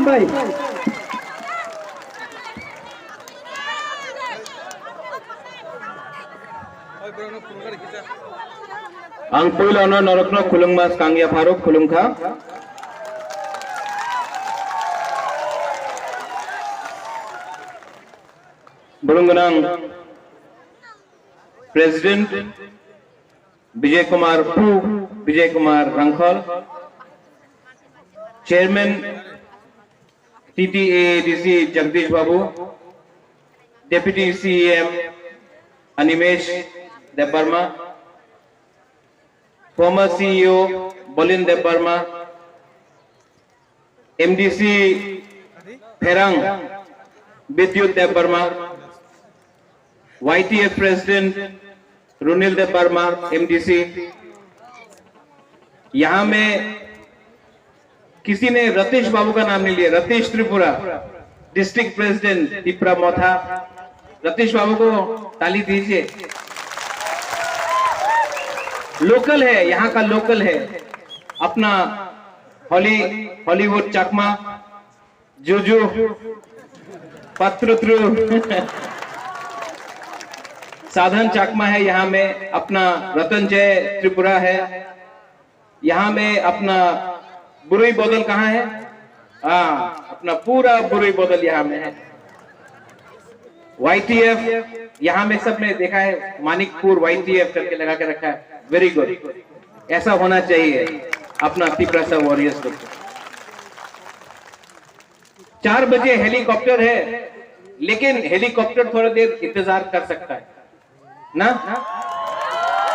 राम भाई ang pulo no norokno khulung mas kangya Faruk khulung kha bulungunang President Vijay Kumar Pu Vijay Kumar Rangkhol, Chairman TTADC Jagdish Babu, Deputy CEM Animesh Debarma, former CEO Bolin Debarma, MDC Pherang Vidyut Debarma, YTF President रुनिल देव Verma MDC. यहां में किसी ने रतीश बाबू का नाम नहीं लिया, Ratheesh Tripura district president Tripura मोथा। रतीश बाबू को ताली दीजिए। लोकल है, यहाँ का लोकल है, अपना हॉलीवुड चकमा जुजू पत्रत्रु साधन चाकमा है। यहाँ में अपना रतन जय त्रिपुरा है। यहाँ में अपना बुरुई बोदल कहाँ है? अपना पूरा बुरुई बोदल यहाँ में है। YTF यहाँ में सब में देखा है, मानिकपुर YTF करके लगा के रखा है। वेरी गुड, ऐसा होना चाहिए अपना त्रिपुरा वॉरियर्स को। 4 बजे हेलीकॉप्टर है, लेकिन हेलीकॉप्टर थोड़ा देर इंतजार कर सकता है ना,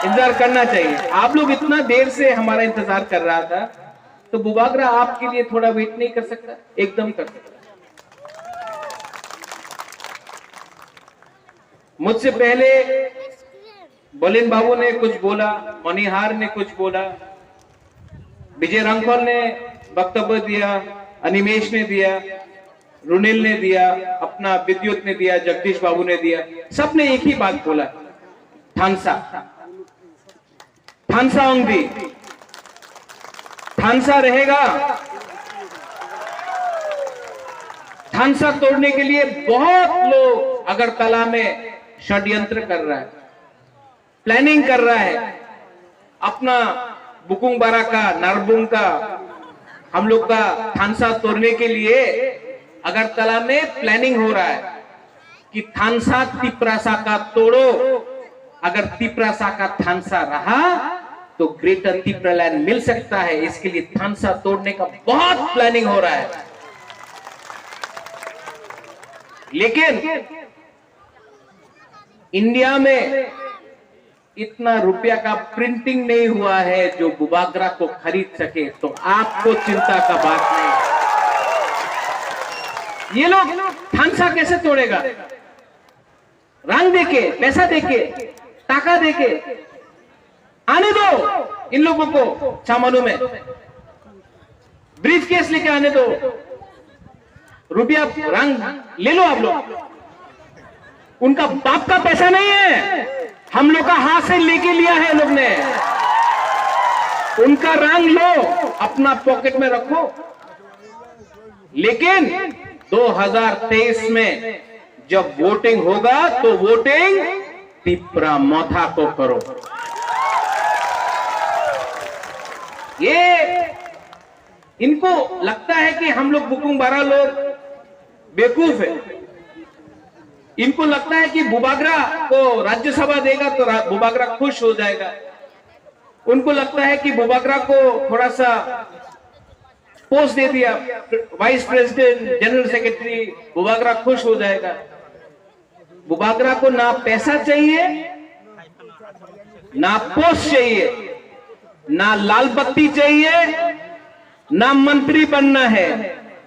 इंतजार करना चाहिए। आप लोग इतना देर से हमारा इंतजार कर रहा था, तो बुबागरा आपके लिए थोड़ा वेट नहीं कर सकता? एकदम कर सकता। मुझसे पहले बोलिन बाबू ने कुछ बोला, मणिहार ने कुछ बोला, विजय रंखोल ने वक्तव्य दिया, अनिमेश ने दिया, रुनिल ने दिया, अपना विद्युत ने दिया, जगदीश बाबू ने दिया। सबने एक ही बात बोला, थानसा ओंगदी, थानसा रहेगा। थानसा तोड़ने के लिए बहुत लोग अगरतला में षड्यंत्र कर रहा है, प्लानिंग कर रहा है। अपना बुकुंग बारा का, नारबुंग का, हम लोग का थानसा तोड़ने के लिए अगरतला में प्लानिंग हो रहा है कि थानसा तिपरासा का तोड़ो। अगर तिपरासा का थानसा रहा तो ग्रेटर तिपरालैंड मिल सकता है। इसके लिए थानसा तोड़ने का बहुत प्लानिंग हो रहा है। लेकिन इंडिया में इतना रुपया का प्रिंटिंग नहीं हुआ है जो बुबागरा को खरीद सके, तो आपको चिंता का बात नहीं। ये लोग थानसा कैसे तोड़ेगा? रंग देके, पैसा देके, टाका देके आने दो इन लोगों को। छामानू में ब्रीफ केस लेके आने दो, रुपया रंग ले लो आप लोग। उनका बाप का पैसा नहीं है, हम लोग का हाथ से लेके लिया है लोग ने। उनका रंग लो, अपना पॉकेट में रखो। लेकिन 2023 में जब वोटिंग होगा तो वोटिंग त्रिपुरा मोथा को करो। ये इनको लगता है कि हम लोग बुकुंग बारा लोग बेवकूफ है। इनको लगता है कि बुबागरा को राज्यसभा देगा तो बुबागरा खुश हो जाएगा। उनको लगता है कि बुबागरा को थोड़ा सा पोस्ट दे दिया, vice president, general secretary, Bubagra खुश हो जाएगा। बुबागरा को ना पैसा चाहिए, ना पोस्ट चाहिए, ना लाल बत्ती चाहिए, ना मंत्री बनना है,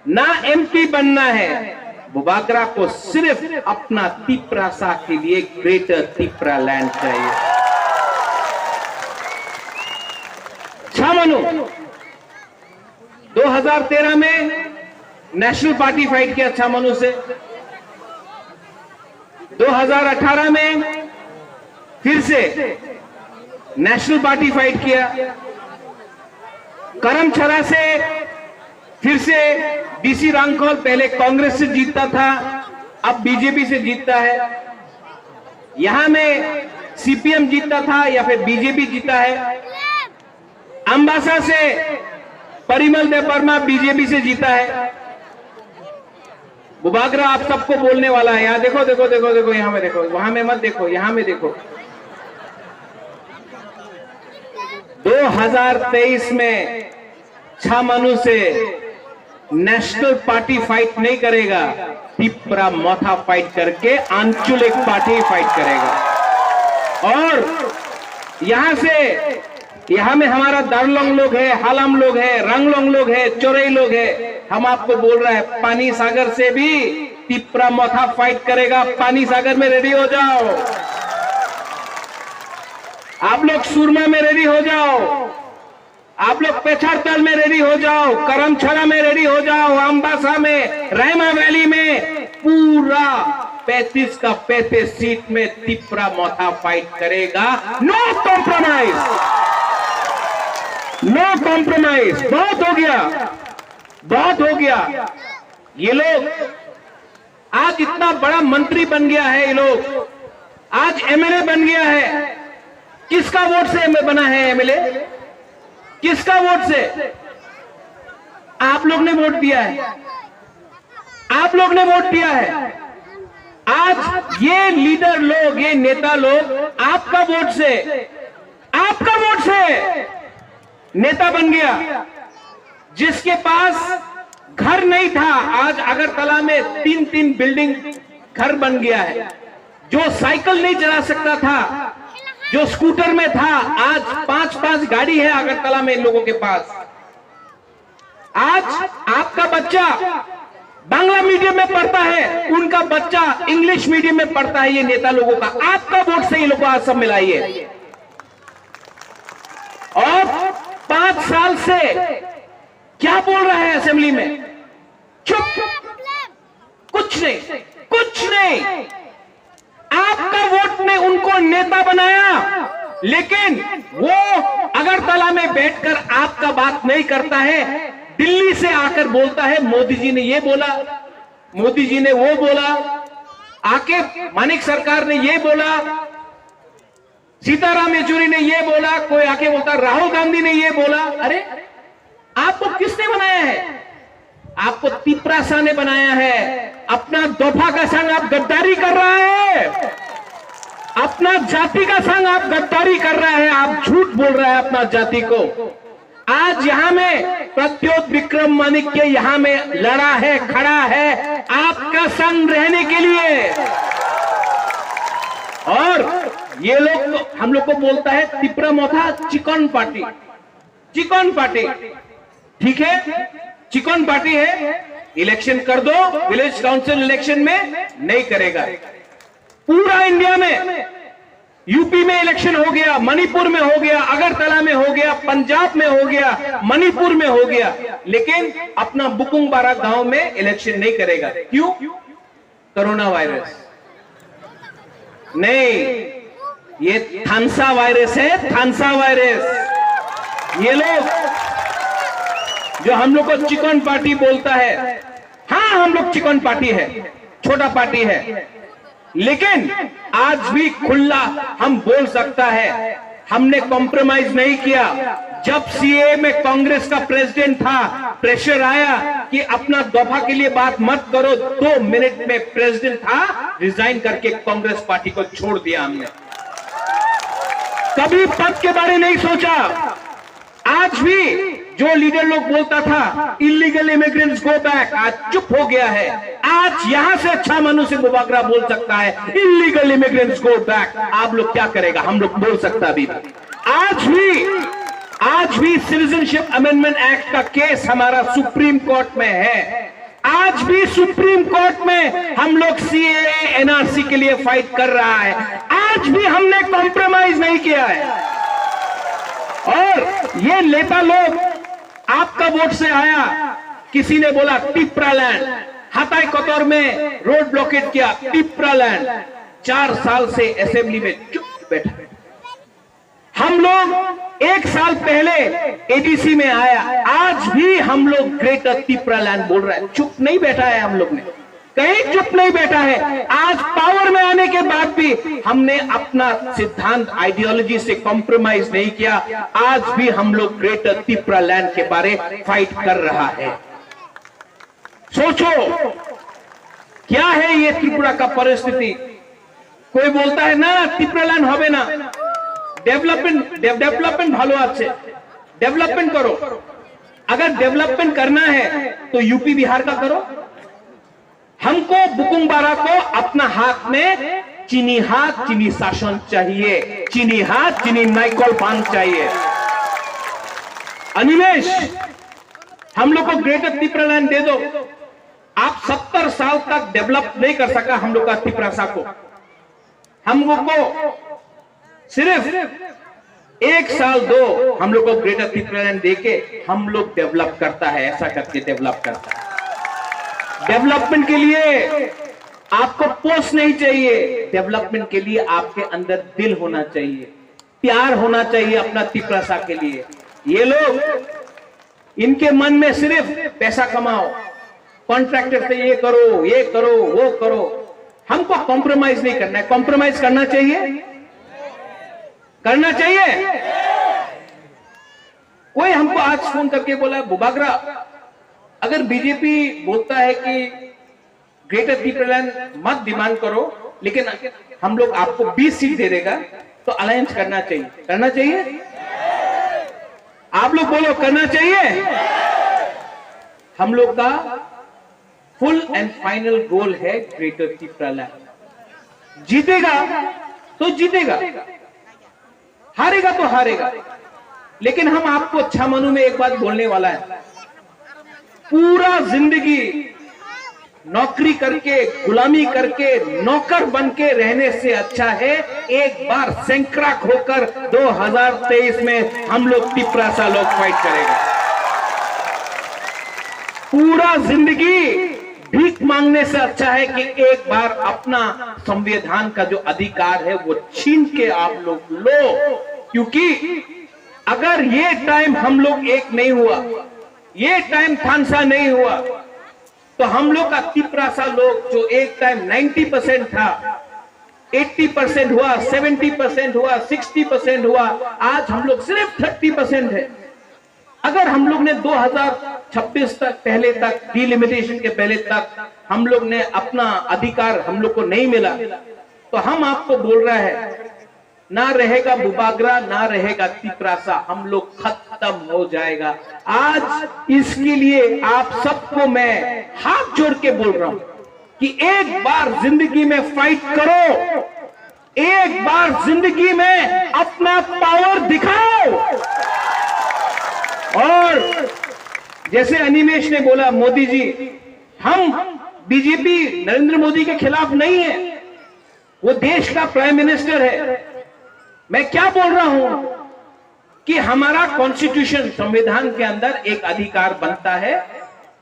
ना एमपी बनना है। बुबागरा को सिर्फ अपना तिपरासा के लिए ग्रेटर तिपरा लैंड चाहिए। छामानू 2013 में नेशनल पार्टी फाइट किया छामानू से। 2018 में फिर से नेशनल पार्टी फाइट किया। करमछरा से फिर से डीसी रांखौल पहले कांग्रेस से जीतता था, अब बीजेपी से जीतता है। यहां में सीपीएम जीतता था या फिर बीजेपी जीता है। अंबासा से परिमल देववर्मा बीजेपी से जीता है। बुबागरा आप सबको बोलने वाला है। यहां देखो देखो देखो देखो, यहां में देखो, वहां में मत देखो, यहां में देखो। 2023 में छामानू से नेशनल पार्टी फाइट नहीं करेगा, तिपरा मोथा फाइट करके आंचलिक पार्टी फाइट करेगा। और यहां में हमारा दारलोंग लोग है, हालाम लोग है, रंगलोंग लोग है, चोरई लोग है। हम आपको बोल रहे हैं पानी सागर से भी तिपरा मोथा फाइट करेगा। पानी सागर में रेडी हो जाओ, आप लोग सुरमा में रेडी हो जाओ, आप लोग पेछाड़ताल में रेडी हो जाओ, करमछड़ा में रेडी हो जाओ, अंबासा में, रैमा वैली में, पूरा 35 का 35 सीट में तिपरा मोथा फाइट करेगा। No compromise, no compromise. बहुत हो गया, बहुत हो गया। ये लोग आज इतना बड़ा मंत्री बन गया है, ये लोग आज एमएलए बन गया है। किसका वोट से बना है एमएलए? किसका वोट से? आप लोग ने वोट दिया है, आप लोग ने वोट दिया है। आज ये लीडर लोग, ये नेता लोग आपका वोट से, आपका वोट से नेता बन गया। जिसके पास घर नहीं था, आज अगरतला में 3-3 बिल्डिंग घर बन गया है। जो साइकिल नहीं चला सकता था, जो स्कूटर में था, आज 5-5 गाड़ी है अगरतला में इन लोगों के पास। आज आपका बच्चा बांग्ला मीडियम में पढ़ता है, उनका बच्चा इंग्लिश मीडियम में पढ़ता है। ये नेता लोगों का, आपका वोट से ये लोगों को आज सब मिलाइए। और 5 साल से क्या बोल रहा है असेंबली में? चुप, कुछ नहीं, कुछ नहीं। आपका वोट ने उनको नेता बनाया, लेकिन वो अगरतला में बैठकर आपका बात नहीं करता है। दिल्ली से आकर बोलता है मोदी जी ने ये बोला, मोदी जी ने वो बोला, आके मानिक सरकार ने ये बोला, सीताराम येचुरी ने ये बोला, कोई आके बोलता राहुल गांधी ने ये बोला। अरे आपको किसने बनाया है? आपको तिपरा शाह ने बनाया है। अपना दफा का संग आप गद्दारी कर रहा है, अपना जाति का संग आप गद्दारी कर रहा है, आप झूठ बोल रहा है अपना जाति को। आज यहां में प्रत्योत विक्रम मानिक के यहां में लड़ा है, खड़ा है आपका संग रहने के लिए। और ये लोग हम लोग को बोलता है तिपरा मोथा चिकन पार्टी, चिकन पार्टी। ठीक है, चिकन पार्टी है, इलेक्शन कर दो। विलेज काउंसिल इलेक्शन में नहीं करेगा। पूरा इंडिया में, यूपी में इलेक्शन हो गया, मणिपुर में हो गया, अगरतला में हो गया, पंजाब में हो गया, मणिपुर में हो गया, लेकिन अपना बुकुंगबारा गांव में इलेक्शन नहीं करेगा। क्यों? कोरोना वायरस नहीं, ये थानसा वायरस है, थानसा वायरस। ये लोग जो हम लोग को चिकन पार्टी बोलता है, हाँ हम लोग चिकन पार्टी है, छोटा पार्टी है, लेकिन आज भी खुला हम बोल सकता है हमने कॉम्प्रोमाइज नहीं किया। जब सीए में कांग्रेस का प्रेसिडेंट था, प्रेशर आया कि अपना दफा के लिए बात मत करो, 2 मिनट में प्रेसिडेंट था, रिजाइन करके कांग्रेस पार्टी को छोड़ दिया हमने। कभी पद के बारे नहीं सोचा। आज भी जो लीडर लोग बोलता था इलीगल इमिग्रेंट्स गो बैक, आज चुप हो गया है। आज यहां से अच्छा मनुष्य बुबागरा बोल सकता है इलीगल इमिग्रेंट्स गो बैक। आप लोग क्या करेगा? हम लोग बोल सकता अभी। आज भी सिटीजनशिप अमेंडमेंट एक्ट का केस हमारा सुप्रीम कोर्ट में है। आज भी सुप्रीम कोर्ट में हम लोग सीएए एनआरसी के लिए फाइट कर रहा है। आज भी हमने कॉम्प्रोमाइज नहीं किया है। और ये नेता लोग आपका वोट से आया, किसी ने बोला तिपरा लैंड, हताई कोतौर में रोड ब्लॉकेट किया, तिपरा लैंड। 4 साल से असेंबली में चुप बैठा। हम लोग 1 साल पहले एडीसी में आया, आज भी हम लोग ग्रेटर तिप्रालैंड बोल रहे हैं। चुप नहीं बैठा है, हम लोग ने कहीं चुप नहीं बैठा है। आज पावर में आने के बाद भी हमने अपना सिद्धांत आइडियोलॉजी से कॉम्प्रोमाइज नहीं किया। आज भी हम लोग ग्रेटर तिप्रालैंड के बारे फाइट कर रहा है। सोचो क्या है ये त्रिपुरा का परिस्थिति। कोई बोलता है ना तिप्रालैंड होबे ना, डेवलपमेंट भालो आछे, डेवलपमेंट करो। अगर डेवलपमेंट करना है तो यूपी बिहार का करो। हमको बुकुंग बारा को अपना हाथ में चीनी हाथ चीनी शासन चाहिए, चीनी हाथ चीनी नाइकॉल बांध चाहिए। अनिमेश, हम लोग को ग्रेटर तिप्रालैंड दे दो। आप 70 साल तक डेवलप नहीं कर सका हम लोग का तिप्रासा को। हम लोग को सिर्फ 1 साल दो, हम लोग को ग्रेटर तिप्रालैंड देके हम लोग डेवलप करता है, ऐसा करके डेवलप करता है। डेवलपमेंट के लिए आपको पोस्ट नहीं चाहिए, डेवलपमेंट के लिए आपके अंदर दिल होना चाहिए, प्यार होना चाहिए अपना तिप्रासा के लिए। ये लोग, इनके मन में सिर्फ पैसा कमाओ, कॉन्ट्रैक्टर से ये करो वो करो। हमको कॉम्प्रोमाइज नहीं करना है। कॉम्प्रोमाइज करना चाहिए, करना चाहिए। कोई हमको आज फोन करके बोला, बुबागरा अगर बीजेपी बोलता है कि ग्रेटर तिप्रालैंड मत डिमांड करो, लेकिन हम लोग आपको 20 सीट दे देगा, तो अलायंस करना चाहिए। करना चाहिए? आप लोग बोलो, करना चाहिए? हम लोग का फुल एंड फाइनल गोल है ग्रेटर तिप्रालैंड। जीतेगा तो जीतेगा, हारेगा तो हारेगा। लेकिन हम आपको अच्छा मनु में एक बात बोलने वाला है, पूरा जिंदगी नौकरी करके, गुलामी करके, नौकर बन के रहने से अच्छा है एक बार सैंक्राक होकर 2023 में हम लोग तिप्रासा लोग फाइट करेगा। पूरा जिंदगी भीख मांगने से अच्छा है कि एक बार अपना संविधान का जो अधिकार है वो छीन के आप लोग लो। क्योंकि अगर ये टाइम हम लोग एक नहीं हुआ, ये टाइम थानसा नहीं हुआ, तो हम लोग का तिप्रासा लोग जो एक टाइम 90% था, 80% हुआ, 70% हुआ, 60% हुआ, आज हम लोग सिर्फ 30% है। अगर हम लोग ने 2026 तक, पहले तक, डिलिमिटेशन के पहले तक हम लोग ने अपना अधिकार हम लोग को नहीं मिला, तो हम आपको बोल रहा है, ना रहेगा बुबागरा, ना रहेगा तिप्रासा, हम लोग खत्म हो जाएगा। आज इसके लिए आप सबको मैं हाथ जोड़ के बोल रहा हूं कि एक बार जिंदगी में फाइट करो, एक बार जिंदगी में अपना पावर दिखाओ। और जैसे अनिमेश ने बोला, मोदी जी, हम बीजेपी नरेंद्र मोदी के खिलाफ नहीं है, वो देश का प्राइम मिनिस्टर है। मैं क्या बोल रहा हूं कि हमारा कॉन्स्टिट्यूशन, संविधान के अंदर एक अधिकार बनता है,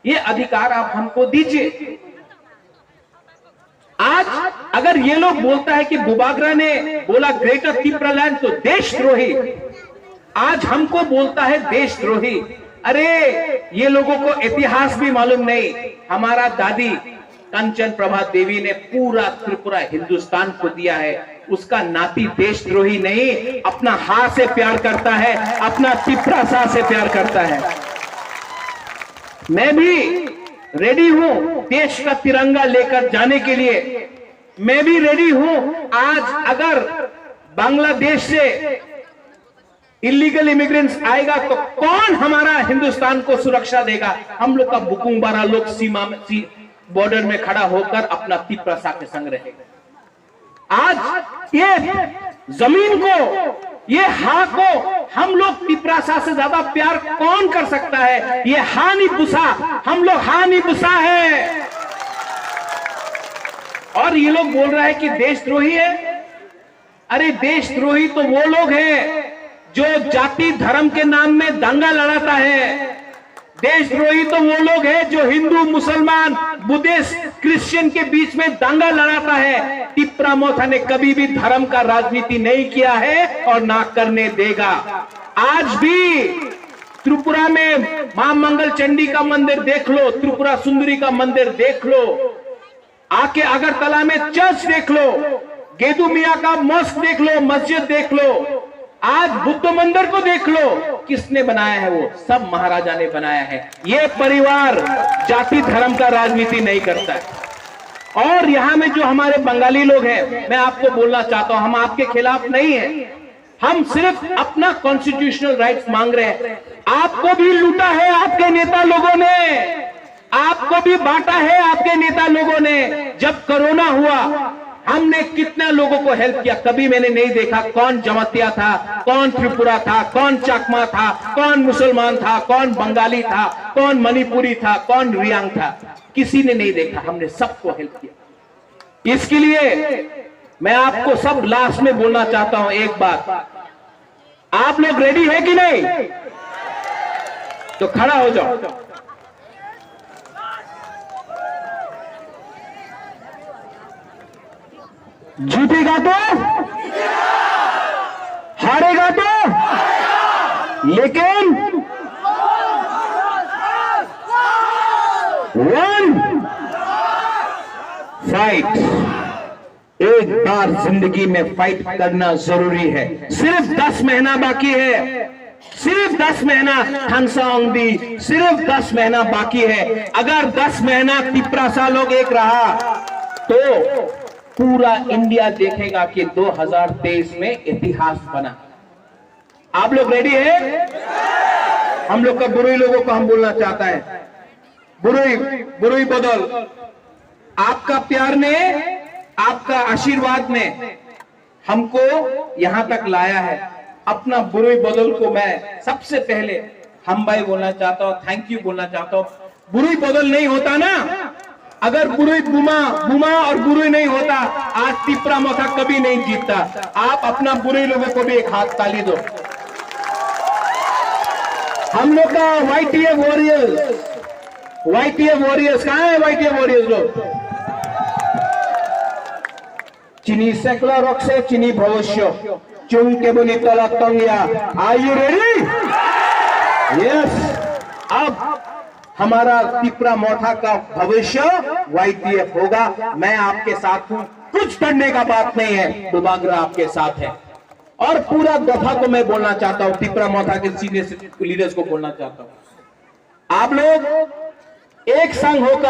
ये अधिकार आप हमको दीजिए। आज अगर ये लोग बोलता है कि बुबागरा ने बोला ग्रेटर तिप्रालैंड तो देशद्रोही, आज हमको बोलता है देशद्रोही। अरे ये लोगों को इतिहास भी मालूम नहीं। हमारा दादी कंचन प्रभा देवी ने पूरा त्रिपुरा हिंदुस्तान को दिया है। उसका नाती देशद्रोही नहीं, अपना हाथ से प्यार करता है, अपना तिप्रासा से प्यार करता है। मैं भी रेडी हूं देश का तिरंगा लेकर जाने के लिए, मैं भी रेडी हूं। आज अगर बांग्लादेश से इलीगल इमिग्रेंट्स आएगा तो कौन हमारा हिंदुस्तान को सुरक्षा देगा? हम लोग का बुकुंग बारा लोग सीमा में, बॉर्डर में खड़ा होकर अपना तिप्रासा के संग रहेगा। आज ये जमीन को, ये हा को हम लोग तिप्रासा से ज्यादा प्यार कौन कर सकता है? ये हानि बुसा, हम लोग हानि बुसा है। और ये लोग बोल रहा है कि देशद्रोही है। अरे देशद्रोही तो वो लोग हैं जो जाति धर्म के नाम में दंगा लड़ाता है। देशद्रोही तो वो लोग हैं जो हिंदू, मुसलमान, बुद्धिस्ट क्रिश्चियन के बीच में दांगा लड़ाता है। टिप्रा मोथा ने कभी भी धर्म का राजनीति नहीं किया है और ना करने देगा। आज भी त्रिपुरा में मां मंगल चंडी का मंदिर देख लो, त्रिपुरा सुंदरी का मंदिर देख लो, आके अगरतला में चर्च देख लो, गेदू मियां का मॉस्क देख लो, मस्जिद देख लो, आज बुद्ध मंदिर को देख लो। किसने बनाया है? वो सब महाराजा ने बनाया है। ये परिवार जाति धर्म का राजनीति नहीं करता है। और यहां में जो हमारे बंगाली लोग हैं, मैं आपको बोलना चाहता हूं, हम आपके खिलाफ नहीं है, हम सिर्फ अपना कॉन्स्टिट्यूशनल राइट्स मांग रहे हैं। आपको भी लूटा है आपके नेता लोगों ने, आपको भी बांटा है आपके नेता लोगों ने। जब कोरोना हुआ हमने कितना लोगों को हेल्प किया, कभी मैंने नहीं देखा कौन जमातिया था, कौन त्रिपुरा था, कौन चकमा था, कौन मुसलमान था, कौन बंगाली था, कौन मणिपुरी था, कौन रियांग था, किसी ने नहीं देखा। हमने सबको हेल्प किया। इसके लिए मैं आपको सब लास्ट में बोलना चाहता हूं एक बात, आप लोग रेडी है कि नहीं? तो खड़ा हो जाओ। जीतेगा तो, हारेगा तो, लेकिन वन फाइट, एक बार जिंदगी में फाइट करना जरूरी है। सिर्फ 10 महीना बाकी है, सिर्फ 10 महीना हंसा औंधी, सिर्फ 10 महीना बाकी है। अगर 10 महीना तिपरासा लोग एक रहा तो पूरा इंडिया देखेगा कि 2023 में इतिहास बना। आप लोग रेडी है? हम लोग का बुरुई लोगों को हम बोलना चाहता है, बुरुई बदल, आपका प्यार ने, आपका आशीर्वाद ने हमको यहां तक लाया है। अपना बुरुई बदल को मैं सबसे पहले हम भाई बोलना चाहता हूं, थैंक यू बोलना चाहता हूं। बुरुई बदल नहीं होता ना, अगर बुरुई बुमा और बुरुई नहीं होता, आज टिप्रा मोथा कभी नहीं जीतता। आप अपना बुरुई लोगों को भी एक हाथ ताली दो। हम लोग का वाईटीएफ वॉरियर्स कहां है? वाईटीएफ वॉरियर्स लोग चिनी सेकला रॉक से चिनी भविष्य चुंग के बुनी तला तंगिया। Are you ready? यस। अब हमारा टिप्रा मोथा का भविष्य वाईटीएफ होगा। मैं आपके साथ हूं, कुछ डरने का बात नहीं है, दुबाग्रा आपके साथ है। और पूरा दफा को मैं बोलना चाहता हूं, टिप्रा मोथा के सीनियर लीडर्स को बोलना चाहता हूं, आप लोग एक संग होकर